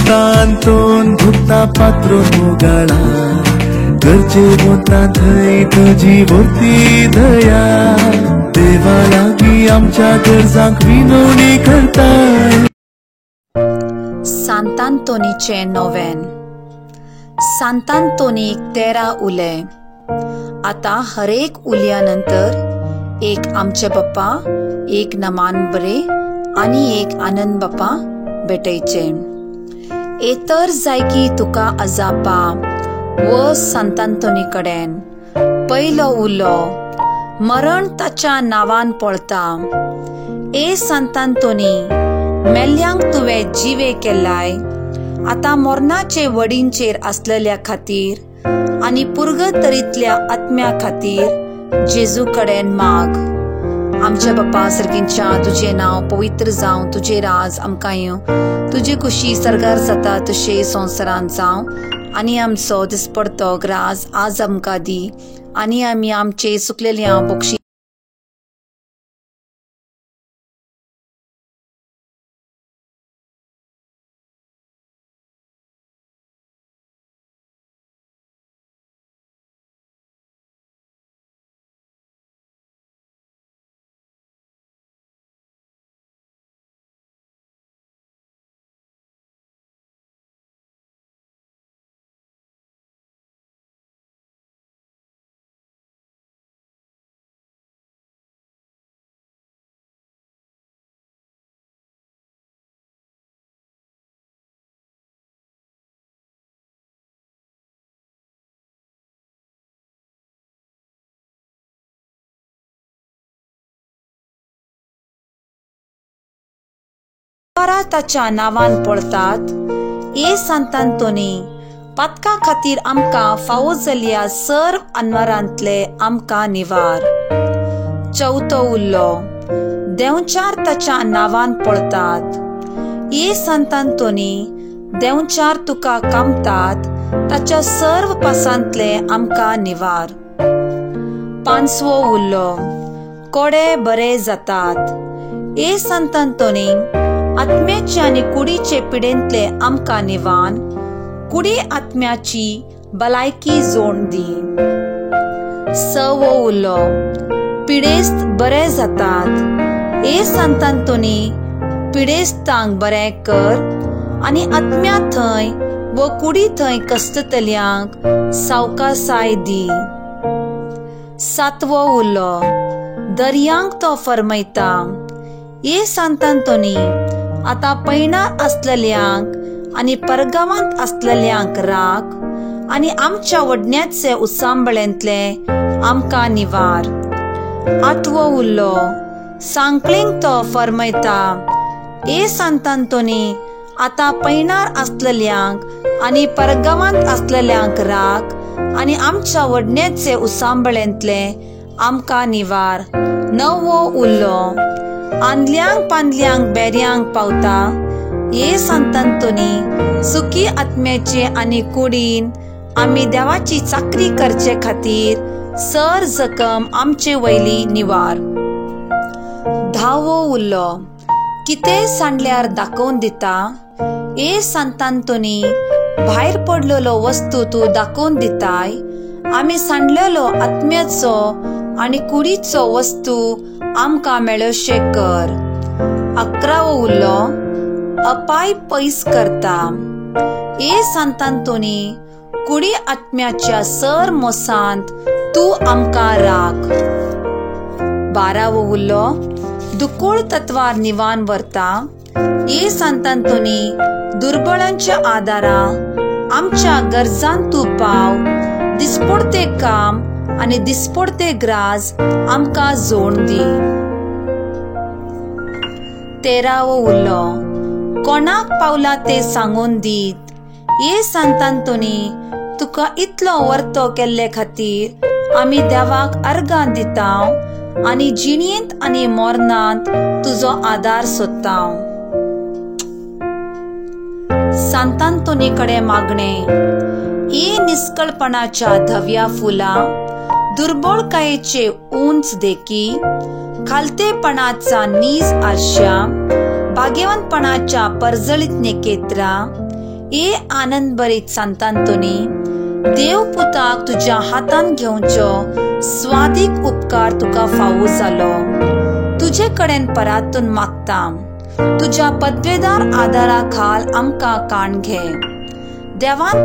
तांतोन भुक्ता पात्रो मोगाळा घरचे बोलता थंय तुझी भोवती दया देवा लागी आमच्या गरजांक विनवणी करताय। सांतांतोनीचे नोवेन। सांतांतोनीक 13 उले। आता हरेक उल्यानंतर एक आमचे बाप्पा, एक नमान बरे आणि एक आनंद बाप्पा भेटायचे। एतर जायकी तुका अजापा व सांतांतोनी कडेन पयलो उलो मरण ताच्या नावान पळता। ए सांतांतोनी, मेल्यांक तुवें जिवे केलाय, आता मोरनाचे वडींचेर आसलेल्या खातीर आनी पुर्गतरीतल्या आत्म्या खातीर जेजू कडेन माग। आमच्या बाप्पा सर्गींच्या तुझे नाव पवित्र जावं, तुझे राज आमकां तुझी खुशी सरगार जाता तशे संवसारांत जावं आनी आमचो दिसपडतो ग्रास आज आमकां दी आनी आमी आमचे सुकलेल्या बक्षी ताच्या नावान पळतात। ए सांतांतोनी, पातका खातीर आमकां फावो जाल्ल्या सर्व अनवरांतले आमकां निवार। चौथो उल्लो देवचार ताच्या नावान पळतात। ए सांतांतोनी, देवचार तुका कामतात, ताच्या सर्व पासांतले आमकां निवार। पांचवो उल्लो कोडे बरे जातात। ए सांतांतोनी, आत्म्याचे आनी कुडीचे पिडेंतले आमकां निवान, कुडी आत्म्याची भलायकी जोड दी। सवो उलो पिडेस्त बरे जातात। ए सांतांतोनी, पिडेस्तांक बरें कर आनी आत्म्या थंय व कुडी थंय कस्ततल्यांक सावकासाय दी। सातवो उलो दर्यांक तो फर्मयता। ए सांतांतोनी, आता पैणार असलेल्यांक आनी परगावांत असलेल्यांक राख आनी आमच्या वडण्याचे उसांबळेंतले आमकां निवार। आठवो उल्लो सांकळींक तो फर्मयता। ए सांतांतोनी, आता पैणार असलेल्यांक आनी परगावांत असलेल्यांक राख आनी आमच्या वडण्याचे उसांबळेंतले आमकां निवार। णवो उल्लो आंदल्यांक पांदल्यांक बेऱ्यांक पावता। ए सांतांतोनी, सुखी आत्म्याचे आनी कुडीन आमी देवाची चाकरी करचे खातीर सर जखम आमचे वयली निवार। धावो उल्लो कितें सांडल्यार दाखोवन दिता। ए सांतांतोनी, भायर पडलेलो वस्तू तूं दाखोवन दिताय, आमी सांडलेलो आत्म्याचो आनी कुडीचो वस्तू आमकां मेळोशे कर। 11वो उल्लो अपाय पयस करता। ए सांतांतोनी, कुडी आत्म्याच्या सर मोसांत तूं आमकां राख। 12वो उल्लो दुकुळ तत्वार निवान व्हरता। ए सांतांतोनी, दुर्बळांच्या आदारा आमच्या गरजांत तूं पाव, दिसपडते काम आनी दिसपडते ग्रास आमकां जोड दी। 13वो उल्लो कोणाक पावला ते सांगून दीत। ए सांतांतोनी, तुका इतलो वर्तो केल्ले खातीर आमी देवाक अर्गां दितांव आनी जिणेंत आनी मोरनांत तुजो आदार सोदतांव। सांतांतोनी कडेन मागणे। ए निस्कळपणाच्या धव्या फुला, दुर्बळकायेचे उंच देखी, खालतेपणाचा नीज आरशा, भाग्यवंतपणाच्या परजळीत नेकेत्रा, ए आनंद बरीत सांतांतोनी देव पुताक तुज्या हातान घेवचो स्वादीक उपकार तुका फावो जालो. तुजे कडेन परातून मागता, तुज्या पदवेदार आदारा खाल आमकां काण घे. देवान